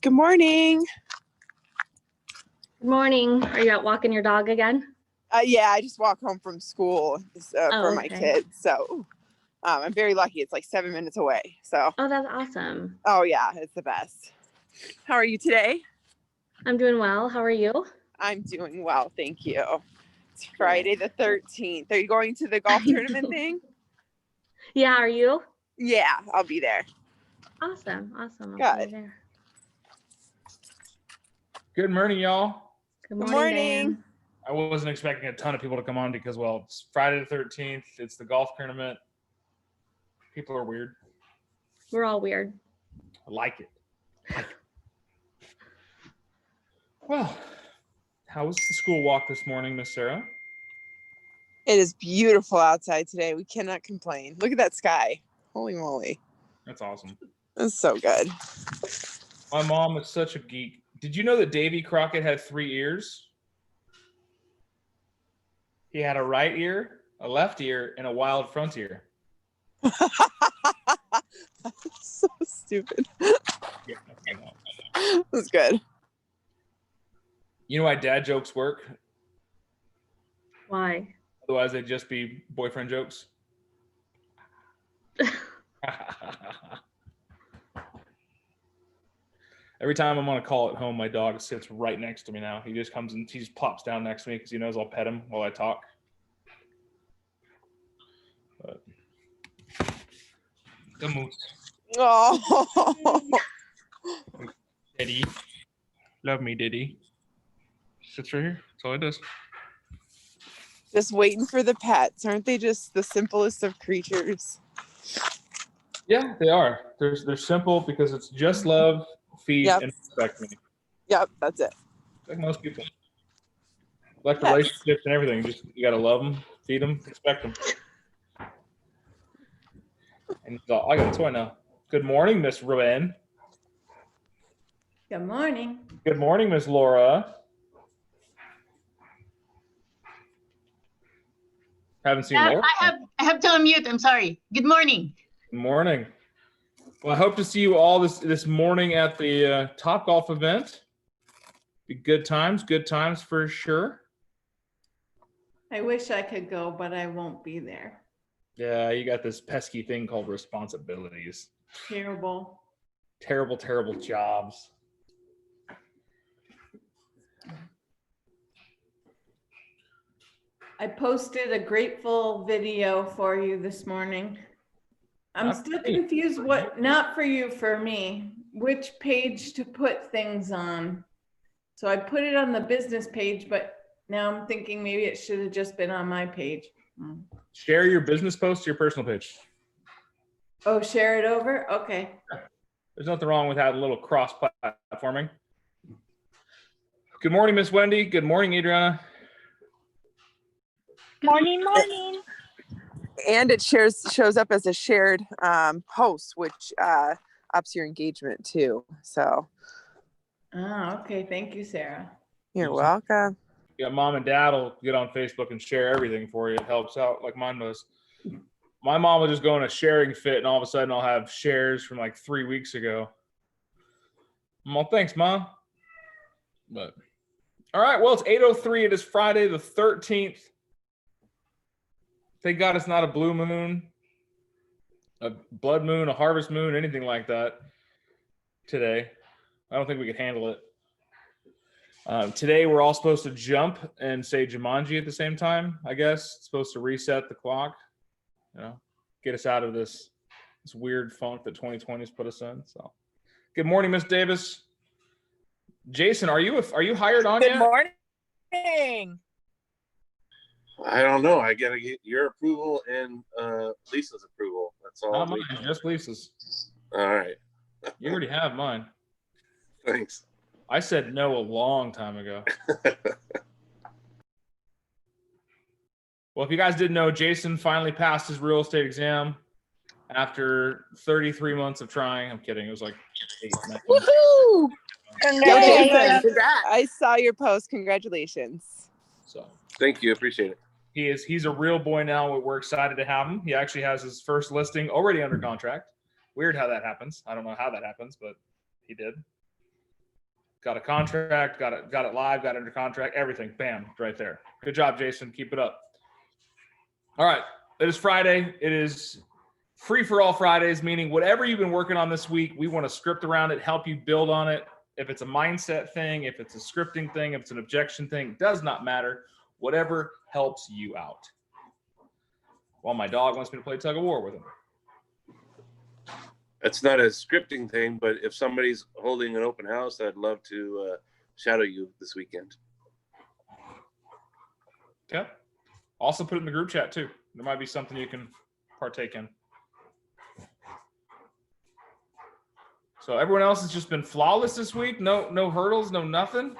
Good morning. Good morning. Are you out walking your dog again? Yeah, I just walk home from school for my Okay. kids. So I'm very lucky. It's like 7 minutes away. So, Oh, that's awesome. oh yeah, it's the best. How are you today? I'm doing well. How are you? I'm doing well. Thank you. It's Friday the 13th. Are you going to the golf tournament thing? Yeah, are you? Yeah, I'll be there. Awesome. I'll Good. be there. Good morning, y'all. Good Good morning, morning. Dan. I wasn't expecting a ton of people to come on because, well, it's Friday the 13th. It's the golf tournament. People are weird. We're all weird. I like it. Well, how was the school walk this morning, Miss Sarah? It is beautiful outside today. We cannot complain. Look at that sky. Holy moly. That's awesome. It's so good. My mom is such a geek. Did you know that Davy Crockett had 3 ears? He had a right ear, a left ear, and a wild front ear. So stupid. Yeah, I know. That's good. You know why dad jokes work? Why? Otherwise, they'd just be boyfriend jokes. Every time I'm on a call at home, my dog sits right next to me now. He just comes and he just plops down next to me because he knows I'll pet him while I talk. But the moose. Oh. Diddy. Love me, Diddy. Sits right here. That's all it does. Just waiting for the pets. Aren't they just the simplest of creatures? Yeah, they are. They're simple because it's just love, feed, Yep. and respect me. Yep, that's it. Like most people. Like Yes. relationships and everything. You gotta love them, feed them, respect them. And I got a toy now. Good morning, Miss Ruben. Good morning. Good morning, Miss Laura. Haven't seen Laura. I have to unmute. I'm sorry. Good morning. Good morning. Well, I hope to see you all this morning at the Top Golf event. Be good times for sure. I wish I could go, but I won't be there. Yeah, you got this pesky thing called responsibilities. Terrible. Terrible, terrible jobs. I posted a grateful video for you this morning. I'm Not still for me. confused not for you, for me, which page to put things on. So I put it on the business page, but now I'm thinking maybe it should have just been on my page. Share your business post to your personal page. Oh, share it over? Okay. There's nothing wrong with having a little cross-platforming. Good morning, Miss Wendy. Good morning, Adriana. Morning. And it shows up as a shared post, which ups your engagement too. So Ah, okay. Thank you, Sarah. you're welcome. Yeah, mom and dad will get on Facebook and share everything for you. It helps out like mine does. My mom will just go in a sharing fit and all of a sudden I'll have shares from like 3 weeks ago. Well, thanks, Mom. But all right, well, it's 8:03. It is Friday the 13th. Thank God it's not a blue moon, a blood moon, a harvest moon, anything like that today. I don't think we could handle it. Today, we're all supposed to jump and say Jumanji at the same time, I guess. It's supposed to reset the clock, get us out of this weird funk that 2020 has put us in. So, good morning, Miss Davis. Jason, are you hired on yet? Good morning. I don't know. I gotta get your approval and Lisa's approval. That's all. Not mine, just Lisa's. All right. You already have mine. Thanks. I said no a long time ago. Well, if you guys didn't know, Jason finally passed his real estate exam after 33 months of trying. I'm kidding. It was like 8, 9. Woohoo! Congratulations. Congrats. I saw your post. Congratulations. So Thank you. Appreciate it. he's a real boy now. We're excited to have him. He actually has his first listing already under contract. Weird how that happens. I don't know how that happens, but he did. got a contract, got it live, got it under contract, everything, bam, right there. Good job, Jason. Keep it up. All right, it is Friday. It is free for all Fridays, meaning whatever you've been working on this week, we want to script around it, help you build on it. If it's a mindset thing, if it's a scripting thing, if it's an objection thing, does not matter. Whatever helps you out. Well, my dog wants me to play tug of war with him. It's not a scripting thing, but if somebody's holding an open house, I'd love to shadow you this weekend. Okay. Also put it in the group chat too. There might be something you can partake in. So everyone else has just been flawless this week. No hurdles, no nothing.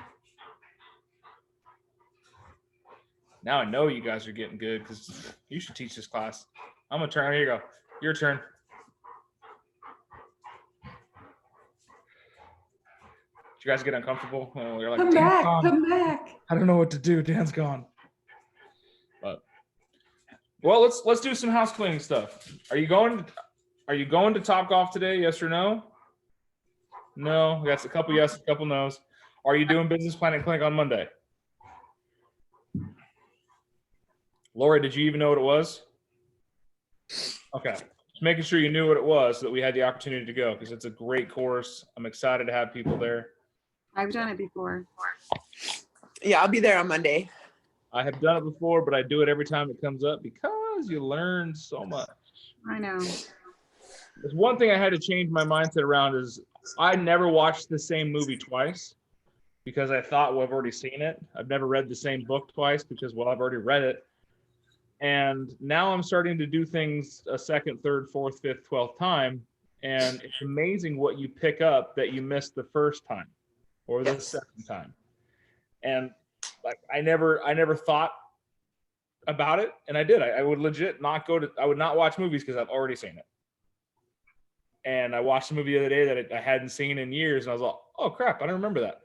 Now I know you guys are getting good because you should teach this class. I'm gonna turn. Here you go. Your turn. Did you guys get uncomfortable? Oh, you're like, Come "Dan's back, gone. come back. I don't know what to do. Dan's gone." But well, let's do some house cleaning stuff. Are you going to Topgolf today? Yes or no? No. Yes, a couple yes, a couple no's. Are you doing business planning clinic on Monday? Lori, did you even know what it was? Okay. Just making sure you knew what it was so that we had the opportunity to go because it's a great course. I'm excited to have people there. I've done it before. Yeah, I'll be there on Monday. I have done it before, but I do it every time it comes up because you learn so much. I know. There's one thing I had to change my mindset around is I never watched the same movie twice because I thought, well, I've already seen it. I've never read the same book twice because, well, I've already read it. And now I'm starting to do things a second, third, fourth, fifth, 12th time. And it's amazing what you pick up that you missed the first time or the second time. And like, I never thought about it. And I did. I would legit not I would not watch movies because I've already seen it. And I watched a movie the other day that I hadn't seen in years. And I was like, oh crap, I don't remember that.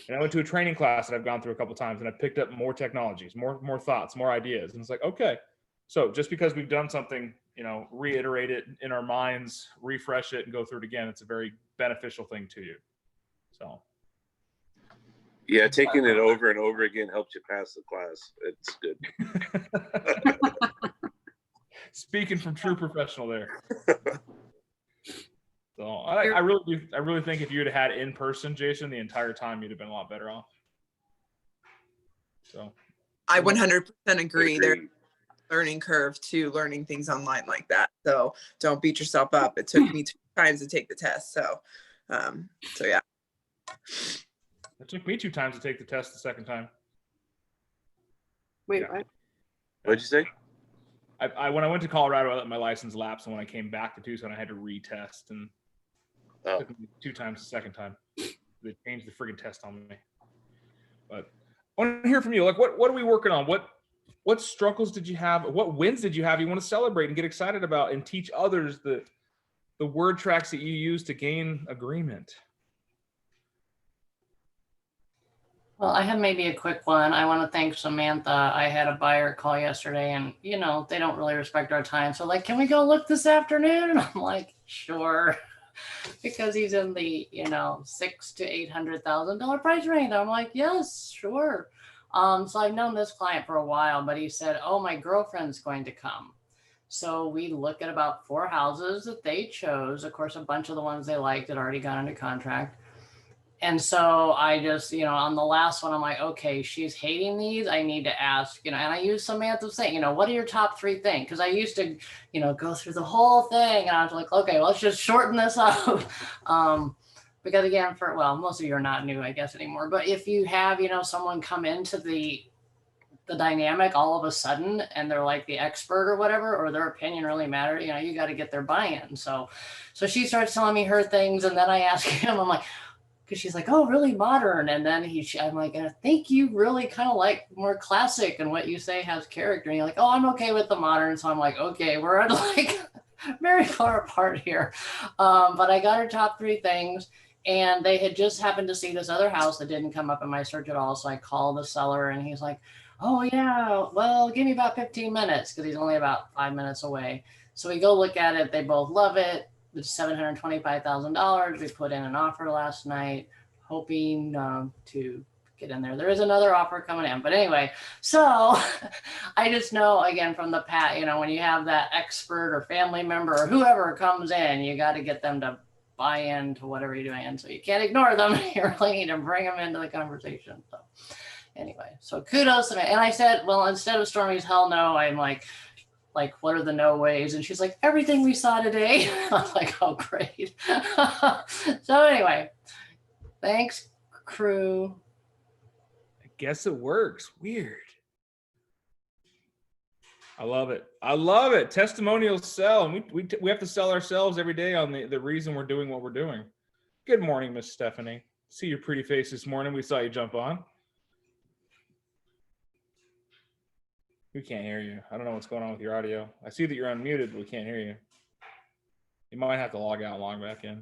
And I went to a training class that I've gone through a couple of times and I picked up more technologies, more thoughts, more ideas. And it's like, okay, so just because we've done something, reiterate it in our minds, refresh it and go through it again. It's a very beneficial thing to you. So. Yeah, taking it over and over again helps you pass the class. It's good. Speaking from true professional there. So I really think if you had had in person, Jason, the entire time, you'd have been a lot better off. So I 100% agree. There's a learning curve to learning things online like that. So don't beat yourself up. It took me 2 times to take the test. So yeah. It took me 2 times to take the test the second time. Wait, Yeah. what? What'd you say? When I went to Colorado, I let my license lapse, and when I came back to Tucson, I had to retest, and it took me 2 times the second time. They changed the friggin' test on me. But I want to hear from you. Like, what are we working on? What struggles did you have? What wins did you have? You want to celebrate and get excited about, and teach others the word tracks that you use to gain agreement. Well, I have maybe a quick one. I want to thank Samantha. I had a buyer call yesterday and, they don't really respect our time. So like, can we go look this afternoon? And I'm like, sure. Because he's in the, $600,000 to $800,000 price range. I'm like, yes, sure. So I've known this client for a while, but he said, oh, my girlfriend's going to come. So we look at about 4 houses that they chose. Of course, a bunch of the ones they liked had already gone under contract. And so I just, on the last one, I'm like, okay, she's hating these. I need to ask, and I use Samantha's thing, what are your top 3 things? Because I used to, go through the whole thing. And I was like, okay, well, let's just shorten this up. Because again, most of you are not new, I guess, anymore. But if you have, someone come into the dynamic all of a sudden and they're like the expert or whatever, or their opinion really matters, you got to get their buy-in. So she starts telling me her things. And then I ask him, I'm like, because she's like, oh, really modern. And then I'm like, I think you really kind of like more classic and what you say has character. And you're like, oh, I'm okay with the modern. So I'm like, okay, we're at like very far apart here. But I got her top 3 things. And they had just happened to see this other house that didn't come up in my search at all. So I called the seller and he's like, oh yeah, well, give me about 15 minutes because he's only about 5 minutes away. So we go look at it. They both love it. It's $725,000. We put in an offer last night. hoping to get in there. There is another offer coming in, but anyway, so I just know again from the pat, you know, when you have that expert or family member or whoever comes in, you got to get them to buy into whatever you're doing. And so you can't ignore them. You really need to bring them into the conversation. So anyway, so kudos to me. And I said, well, instead of Stormy's hell no, I'm like, what are the no ways? And she's like, everything we saw today. I'm like, oh, great. So anyway, thanks, crew. I guess it works. Weird. I love it. I love it. Testimonials sell, and we have to sell ourselves every day on the reason we're doing what we're doing. Good morning, Miss Stephanie. See your pretty face this morning. We saw you jump on. We can't hear you. I don't know what's going on with your audio. I see that you're unmuted, but we can't hear you. You might have to log out and log back in.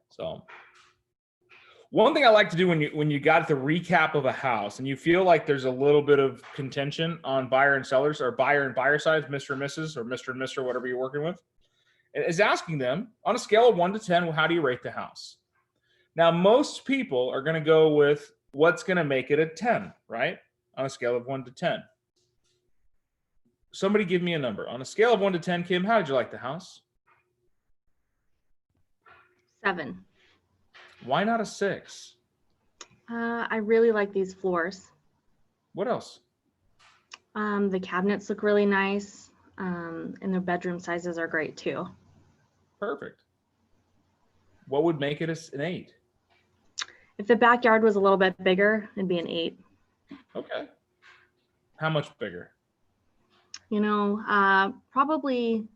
So one thing I like to do when you got the recap of a house and you feel like there's a little bit of contention on buyer and sellers or buyer and buyer sides, Mr. and Mrs. or Mr. and Mr. whatever you're working with, is asking them on a scale of 1 to 10, well, how do you rate the house? Now, most people are going to go with what's going to make it a 10, right? On a scale of 1 to 10. Somebody give me a number. On a scale of 1 to 10, Kim, how did you like the house? 7. Why not a 6? I really like these floors. What else? The cabinets look really nice, and their bedroom sizes are great too. Perfect. What would make it an 8? If the backyard was a little bit bigger, it'd be an 8. Okay. How much bigger? You know, probably,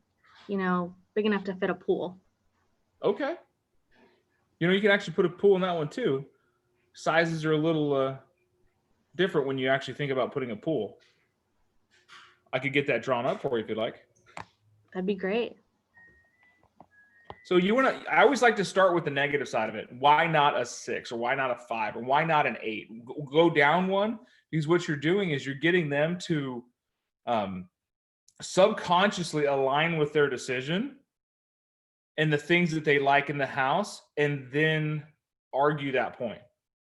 you know, big enough to fit a pool. Okay. You know, you can actually put a pool in that one too. Sizes are a little different when you actually think about putting a pool. I could get that drawn up for you if you'd like. That'd be great. So I always like to start with the negative side of it. Why not a 6 or why not a 5 or why not an 8? Go down one, because what you're doing is you're getting them to subconsciously align with their decision and the things that they like in the house, and then argue that point.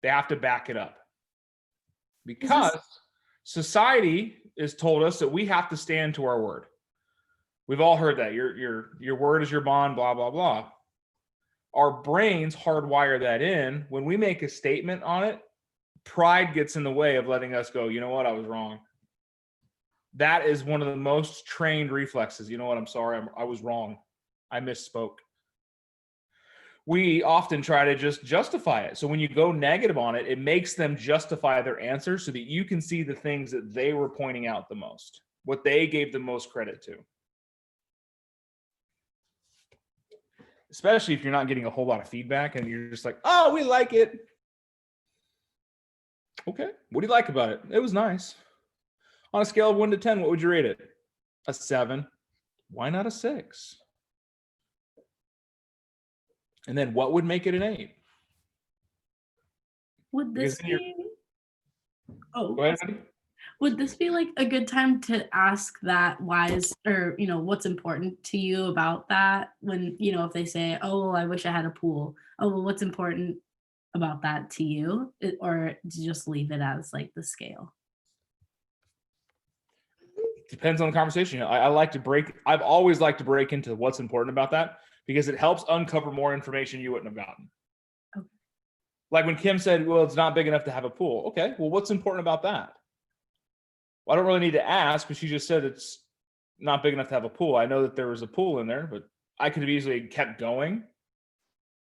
They have to back it up. Because society has told us that we have to stand to our word. We've all heard that. Your word is your bond, blah, blah, blah. Our brains hardwire that in. When we make a statement on it, pride gets in the way of letting us go, you know what, I was wrong. That is one of the most trained reflexes. You know what, I'm sorry, I was wrong. I misspoke. We often try to just justify it. So when you go negative on it, it makes them justify their answer so that you can see the things that they were pointing out the most, what they gave the most credit to. Especially if you're not getting a whole lot of feedback and you're just like, oh, we like it. Okay, what do you like about it? It was nice. On a scale of 1 to 10, what would you rate it? A 7. Why not a 6? And then what would make it an 8? Would this Because then be? Oh, Go ahead, Andy. would this be like a good time to ask that wise, or you know, what's important to you about that? When you know, if they say, "Oh, well, I wish I had a pool." Oh, well, what's important about that to you, or to just leave it as like the scale? Depends on the conversation. You know, I've always liked to break into what's important about that, because it helps uncover more information you wouldn't have gotten. Okay. Like when Kim said, well, it's not big enough to have a pool. Okay, well, what's important about that? Well, I don't really need to ask, but she just said it's not big enough to have a pool. I know that there was a pool in there, but I could have easily kept going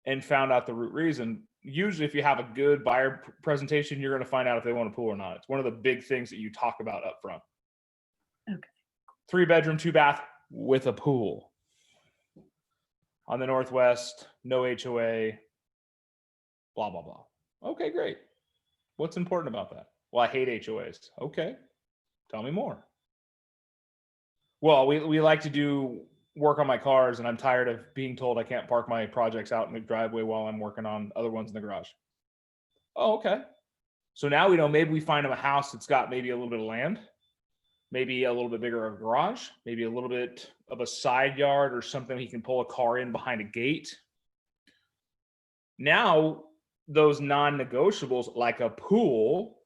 and found out the root reason. Usually if you have a good buyer presentation, you're going to find out if they want a pool or not. It's one of the big things that you talk about up front. Okay. 3-bedroom, 2-bath with a pool. On the northwest, no HOA, blah, blah, blah. Okay, great. What's important about that? Well, I hate HOAs. Okay, tell me more. Well, we like to do work on my cars, and I'm tired of being told I can't park my projects out in the driveway while I'm working on other ones in the garage. Oh, okay. So now we know maybe we find him a house that's got maybe a little bit of land, maybe a little bit bigger of a garage, maybe a little bit of a side yard or something he can pull a car in behind a gate. Now, those non-negotiables like a pool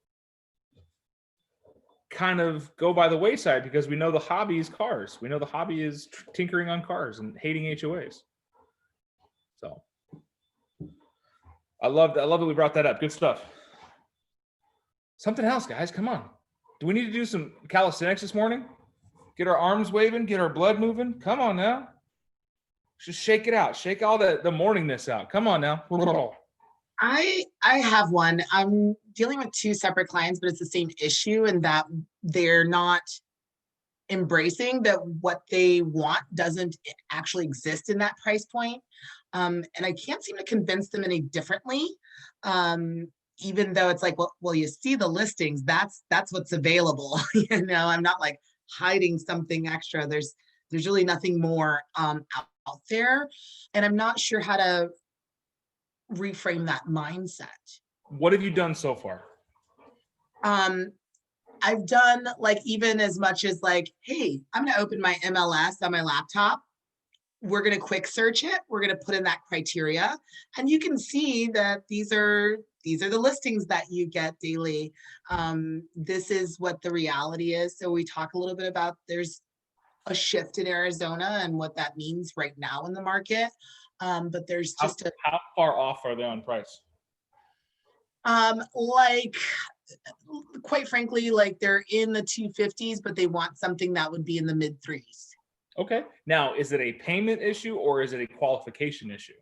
kind of go by the wayside because we know the hobby is cars. We know the hobby is tinkering on cars and hating HOAs. So I love that we brought that up. Good stuff. Something else, guys. Come on. Do we need to do some calisthenics this morning? Get our arms waving, get our blood moving. Come on now. Just shake it out. Shake all the morningness out. Come on now. I have one. I'm dealing with two separate clients, but it's the same issue in that they're not embracing that what they want doesn't actually exist in that price point. And I can't seem to convince them any differently. Even though it's like, well, you see the listings, that's what's available. You know, I'm not like hiding something extra. There's really nothing more out there. And I'm not sure how to reframe that mindset. What have you done so far? I've done like even as much as like, hey, I'm going to open my MLS on my laptop. We're going to quick search it. We're going to put in that criteria. And you can see that these are the listings that you get daily. This is what the reality is. So we talk a little bit about there's a shift in Arizona and what that means right now in the market. But there's just how far off are they on price? Like, quite frankly, like they're in the 250s, but they want something that would be in the mid 3s. Okay. Now, is it a payment issue or is it a qualification issue?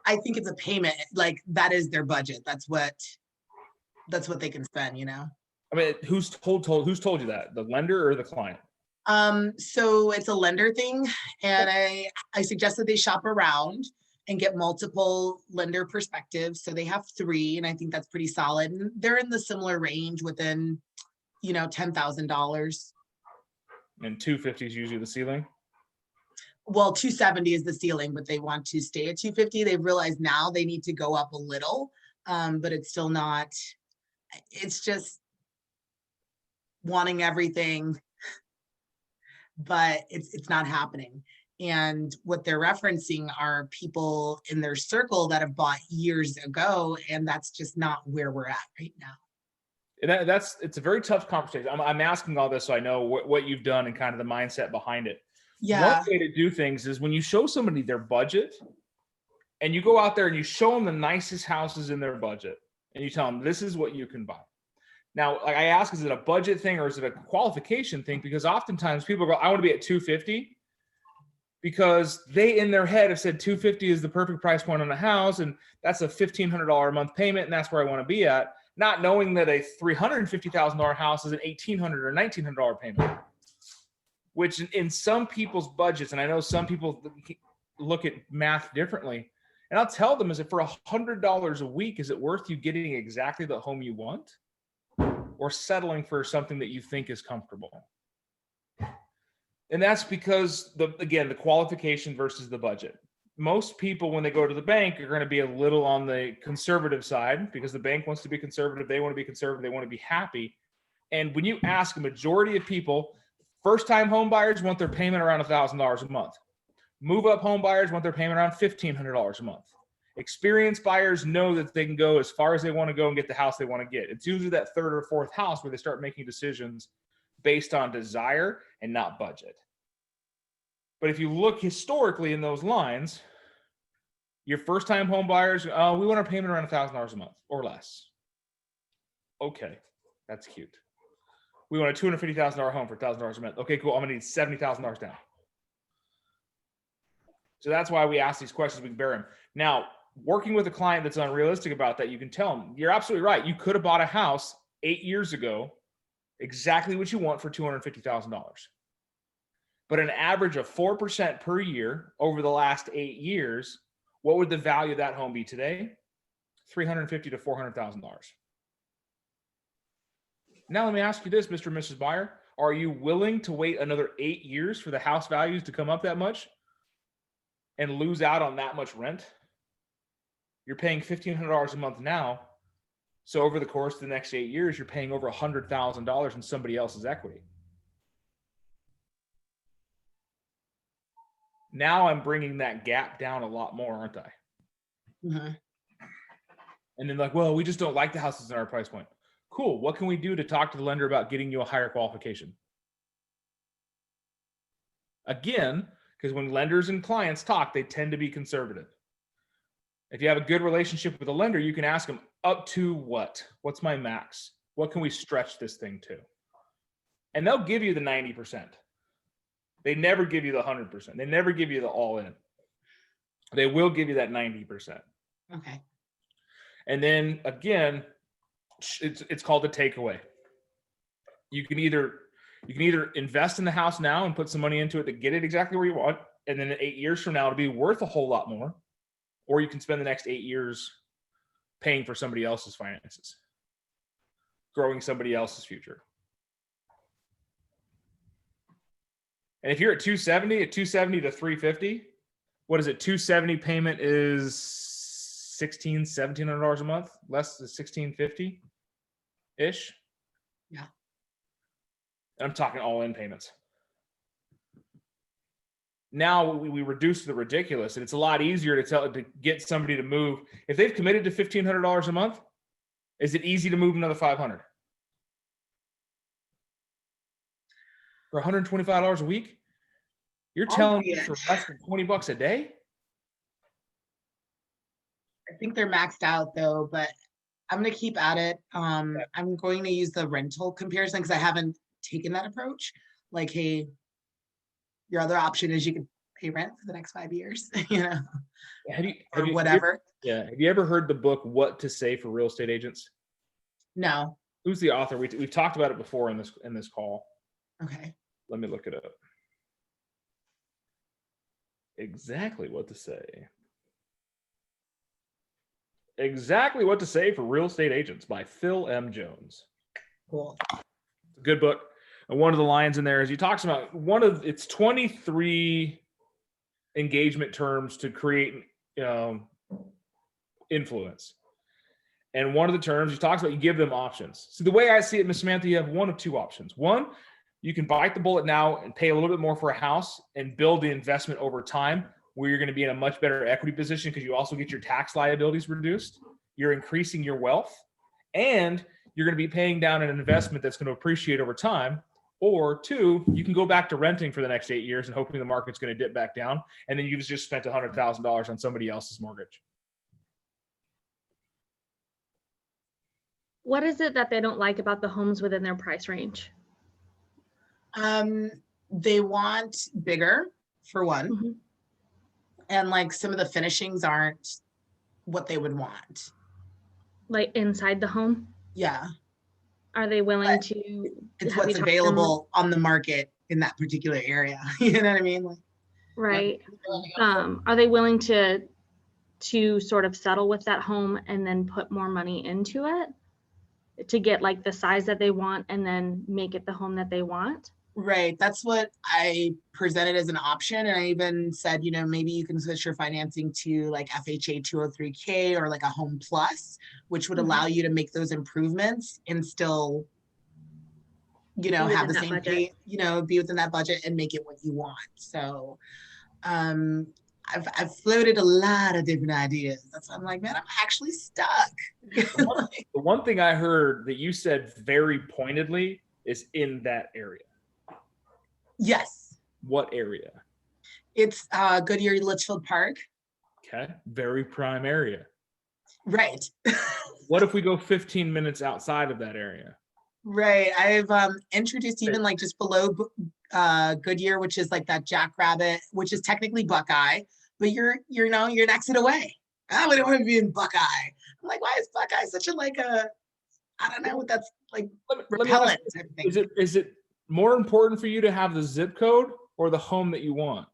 I think it's a payment. Like that is their budget. That's what they can spend, you know? I mean, who's told you that? The lender or the client? So it's a lender thing. And I suggest that they shop around and get multiple lender perspectives. So they have 3, and I think that's pretty solid. And they're in the similar range within, you know, $10,000. And 250 is usually the ceiling? Well, 270 is the ceiling, but they want to stay at 250. They've realized now they need to go up a little, but it's still not, it's just wanting everything, but it's not happening. And what they're referencing are people in their circle that have bought years ago, and that's just not where we're at right now. And it's a very tough conversation. I'm asking all this so I know what you've done and kind of the mindset behind it. Yeah. One way to do things is when you show somebody their budget and you go out there and you show them the nicest houses in their budget and you tell them, this is what you can buy. Now, like I ask, is it a budget thing or is it a qualification thing? Because oftentimes people go, I want to be at 250 because they in their head have said 250 is the perfect price point on a house. And that's a $1,500 a month payment. And that's where I want to be at. Not knowing that a $350,000 house is an $1,800 or $1,900 payment, which in some people's budgets, and I know some people look at math differently, and I'll tell them, is it for $100 a week, is it worth you getting exactly the home you want or settling for something that you think is comfortable? And that's because, again, the qualification versus the budget. Most people, when they go to the bank, are going to be a little on the conservative side because the bank wants to be conservative. They want to be conservative. They want to be happy. And when you ask a majority of people, first-time home buyers want their payment around $1,000 a month. Move-up home buyers want their payment around $1,500 a month. Experienced buyers know that they can go as far as they want to go and get the house they want to get. It's usually that 3rd or 4th house where they start making decisions based on desire and not budget. But if you look historically in those lines, your first-time home buyers, we want our payment around $1,000 a month or less. Okay, that's cute. We want a $250,000 home for $1,000 a month. Okay, cool. I'm gonna need $70,000 down. So that's why we ask these questions. We can bear them. Now, working with a client that's unrealistic about that, you can tell them, you're absolutely right. You could have bought a house 8 years ago, exactly what you want for $250,000. But an average of 4% per year over the last 8 years, what would the value of that home be today? $350,000 to $400,000. Now let me ask you this, Mr. and Mrs. Buyer. Are you willing to wait another 8 years for the house values to come up that much and lose out on that much rent? You're paying $1,500 a month now. So over the course of the next 8 years, you're paying over $100,000 in somebody else's equity. Now I'm bringing that gap down a lot more, aren't I? Mhm. And then like, well, we just don't like the houses in our price point. Cool. What can we do to talk to the lender about getting you a higher qualification? Again, because when lenders and clients talk, they tend to be conservative. If you have a good relationship with a lender, you can ask them up to what? What's my max? What can we stretch this thing to? And they'll give you the 90%. They never give you the 100%. They never give you the all in. They will give you that 90%. Okay. And then again, it's called a takeaway. You can either invest in the house now and put some money into it to get it exactly where you want, and then 8 years from now it'll be worth a whole lot more, or you can spend the next 8 years paying for somebody else's finances, growing somebody else's future. And if you're at 270 to 350, what is it? 270 payment is $1,700 a month, less than $1,650 ish. Yeah. I'm talking all in payments. Now we reduce the ridiculous, and it's a lot easier to get somebody to move. If they've committed to $1,500 a month, is it easy to move another $500? For $125 a week? You're telling me for less than $20 a day? I think they're maxed out though, but I'm gonna keep at it. I'm going to use the rental comparison because I haven't taken that approach. Like, hey, your other option is you can pay rent for the next 5 years, you know, or whatever. Have you ever heard the book What to Say for Real Estate Agents? No. Who's the author? We've talked about it before in this call. Okay. Let me look it up. Exactly what to say. Exactly What to Say for Real Estate Agents by Phil M. Jones. Cool. It's a good book. And one of the lines in there is he talks about it's 23 engagement terms to create influence. And one of the terms he talks about, you give them options. So the way I see it, Miss Samantha, you have one of two options. One, you can bite the bullet now and pay a little bit more for a house and build the investment over time, where you're going to be in a much better equity position because you also get your tax liabilities reduced. You're increasing your wealth, and you're going to be paying down an investment that's going to appreciate over time. Or two, you can go back to renting for the next 8 years and hoping the market's going to dip back down, and then you've just spent $100,000 on somebody else's mortgage. What is it that they don't like about the homes within their price range? They want bigger, for one. Mm-hmm. And like some of the finishings aren't what they would want. Like inside the home? Yeah. Are they willing to? It's have you what's talked to them? available on the market in that particular area. You know what I mean? Like, Right. Are they willing to sort of settle with that home and then put more money into it to get like the size that they want and then make it the home that they want? right. That's what I presented as an option. And I even said, you know, maybe you can switch your financing to like FHA 203K or like a Home Plus, which would allow you to make those improvements and still, you know, Be have the within that same budget. pay, you know, be within that budget and make it what you want. So I've floated a lot of different ideas. That's why I'm like, man, I'm actually stuck. The one thing I heard that you said very pointedly is in that area. Yes. What area? It's Goodyear Litchfield Park. Okay. Very prime area. Right. What if we go 15 minutes outside of that area? Right. I've introduced even like just below Goodyear, which is like that Jackrabbit, which is technically Buckeye, but you're an exit away. I wouldn't want to be in Buckeye. I'm like, why is Buckeye such a like a, I don't know what that's like repellent type of thing. Is it more important for you to have the zip code or the home that you want?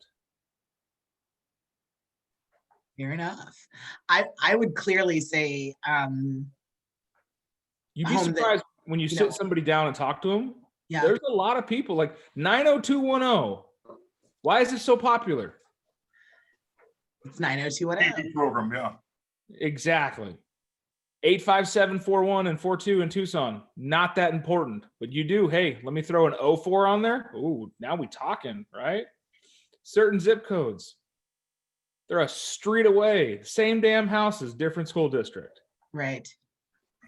Fair enough. I would clearly say You'd be home that, surprised when you you sit know, somebody down and talk to them. yeah. There's a lot of people like 90210. Why is it so popular? It's 90210. Program, yeah. Exactly. 85741 and 42 in Tucson. Not that important, but you do. Hey, let me throw an 04 on there. Ooh, now we talking, right? Certain zip codes. They're a street away, same damn houses, different school district. Right.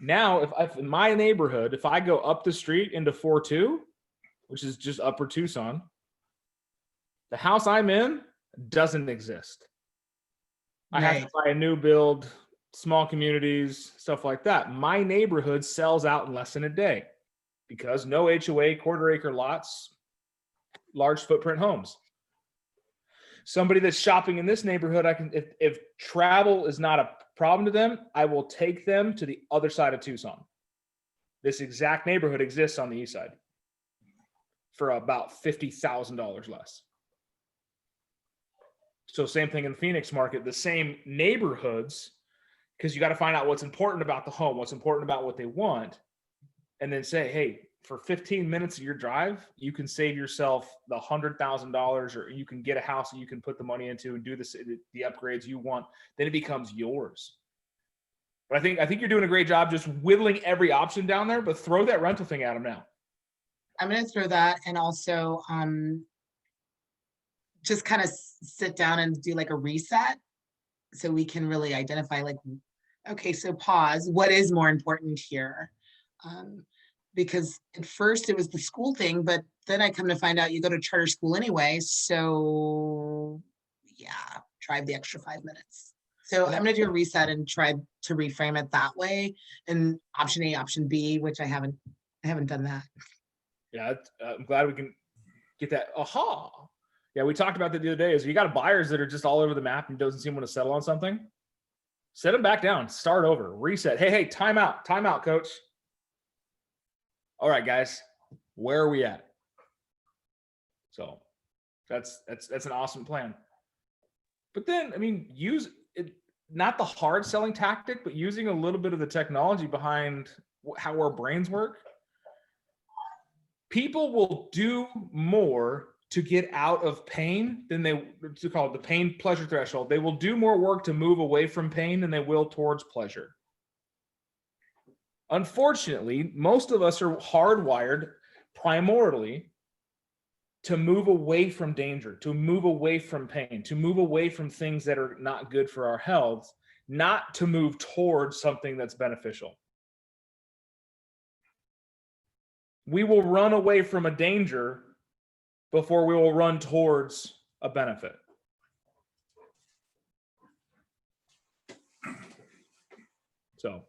Now, if in my neighborhood, if I go up the street into 4-2, which is just upper Tucson, the house I'm in doesn't exist. I have to buy a new build, small communities, stuff like that. My neighborhood sells out in less than a day because no HOA, quarter acre lots, large footprint homes. Somebody that's shopping in this neighborhood, if travel is not a problem to them, I will take them to the other side of Tucson. This exact neighborhood exists on the east side for about $50,000 less. So same thing in the Phoenix market, the same neighborhoods, because you got to find out what's important about the home, what's important about what they want, and then say, hey, for 15 minutes of your drive, you can save yourself the $100,000, or you can get a house that you can put the money into and do the upgrades you want. Then it becomes yours. But I think you're doing a great job just whittling every option down there, but throw that rental thing at them now. I'm going to throw that, and also just kind of sit down and do like a reset so we can really identify like, okay, so pause, what is more important here? Because at first it was the school thing, but then I come to find out you go to charter school anyway. So yeah, drive the extra 5 minutes. So I'm gonna do a reset and try to reframe it that way. And option A, option B, which I haven't done that. Yeah, I'm glad we can get that. Aha. Yeah, we talked about that the other day. Is you got buyers that are just all over the map and doesn't seem to want to settle on something. Set them back down, start over, reset. Hey, time out, coach. All right, guys, where are we at? So that's an awesome plan. But then, I mean, use it, not the hard selling tactic, but using a little bit of the technology behind how our brains work. People will do more to get out of pain than to call it the pain pleasure threshold. They will do more work to move away from pain than they will towards pleasure. Unfortunately, most of us are hardwired primarily to move away from danger, to move away from pain, to move away from things that are not good for our health, not to move towards something that's beneficial. We will run away from a danger before we will run towards a benefit. So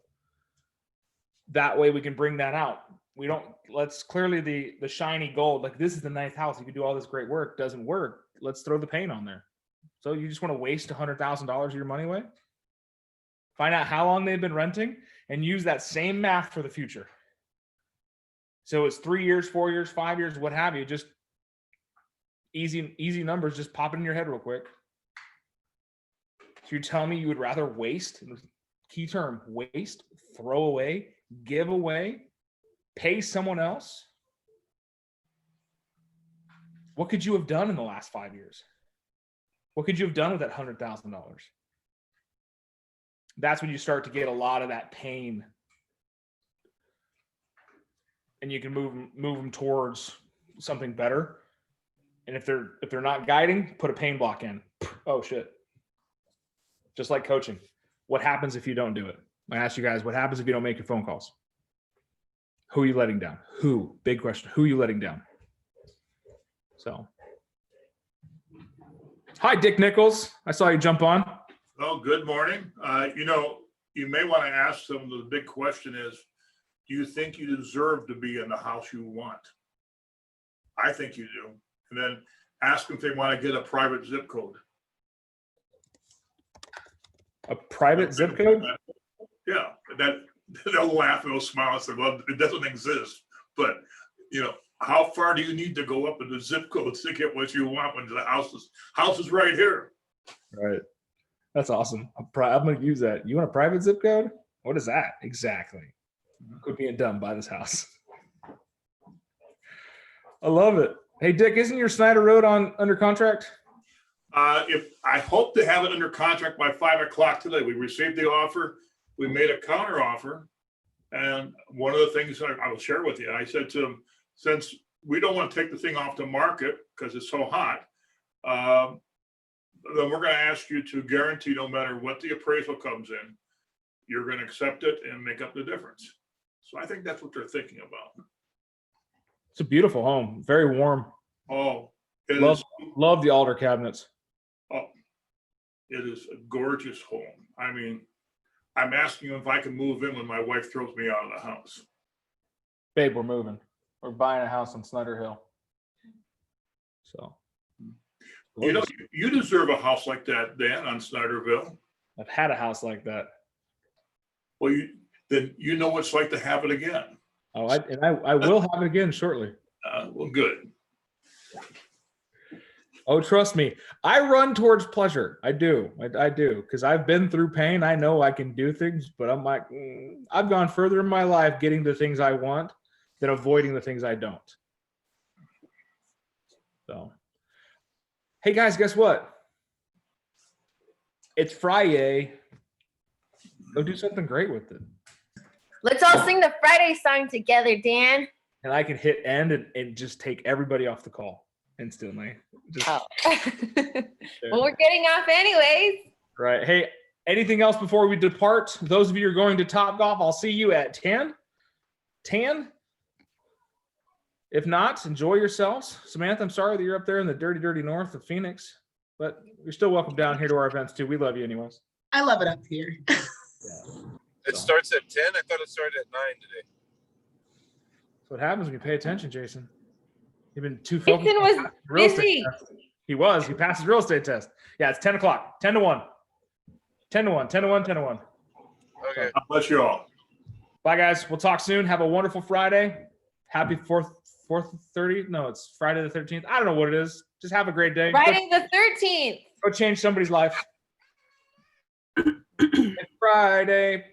that way we can bring that out. We don't, let's clearly the shiny gold, like this is the nice house, you can do all this great work, doesn't work. Let's throw the pain on there. So you just want to waste $100,000 of your money away? Find out how long they've been renting and use that same math for the future. So it's 3 years, 4 years, 5 years, what have you, just easy numbers, just pop it in your head real quick. So you're telling me you would rather waste, key term, waste, throw away, give away, pay someone else? What could you have done in the last 5 years? What could you have done with that $100,000? That's when you start to get a lot of that pain, and you can move them towards something better. And if they're not guiding, put a pain block in. Oh shit. Just like coaching. What happens if you don't do it? I ask you guys, what happens if you don't make your phone calls? Who are you letting down? Who? Big question. Who are you letting down? So. Hi, Dick Nichols. I saw you jump on. Oh, good morning. You may want to ask them, the big question is, do you think you deserve to be in the house you want? I think you do. And then ask them if they want to get a private zip code. A private zip code? Yeah, they'll laugh and they'll smile and say, well, it doesn't exist. But, how far do you need to go up in the zip code to get what you want when the house is right here? Right. That's awesome. I'm going to use that. You want a private zip code? What is that exactly? Quit being dumb. Buy this house. I love it. Hey, Dick, isn't your Snyder Road under contract? If I hope to have it under contract by 5 o'clock today. We received the offer. We made a counter offer. And one of the things I will share with you, I said to him, since we don't want to take the thing off the market because it's so hot, then we're gonna ask you to guarantee no matter what the appraisal comes in, you're gonna accept it and make up the difference. So I think that's what they're thinking about. It's a beautiful home, very warm. Oh, it Love, is, love the altar cabinets. oh, it is a gorgeous home. I mean, I'm asking if I can move in when my wife throws me out of the house. Babe, we're moving. We're buying a house on Snyder Hill. So. You know, you deserve a house like that, Dan, on Snyderville. I've had a house like that. Well, then you know what it's like to have it again. Oh, I will have it again shortly. Well, good. Oh, trust me, I run towards pleasure. I do. I do. Because I've been through pain. I know I can do things, but I'm like, I've gone further in my life getting the things I want than avoiding the things I don't. So, hey guys, guess what? It's Friday. Go do something great with it. Let's all sing the Friday song together, Dan. And I can hit end and just take everybody off the call instantly. Just, Oh. Well, we're getting off anyways. right. Hey, anything else before we depart? Those of you who are going to Topgolf, I'll see you at 10. 10? If not, enjoy yourselves. Samantha, I'm sorry that you're up there in the dirty, dirty north of Phoenix, but you're still welcome down here to our events too. We love you anyways. I love it up here. It starts at 10. I thought it started at 9 today. That's what happens when you pay attention, Jason. You've been too focused. Jason was on the real estate busy. test. He was. He passed his real estate test. Yeah, it's 10 o'clock. 10 to 1. 10 to 1. 10 to 1. 10 to 1. Okay. God bless you all. Bye, guys. We'll talk soon. Have a wonderful Friday. Happy 4/30. No, it's Friday the 13th. I don't know what it is. Just have a great day. Friday the 13th. Go change somebody's life. It's Friday.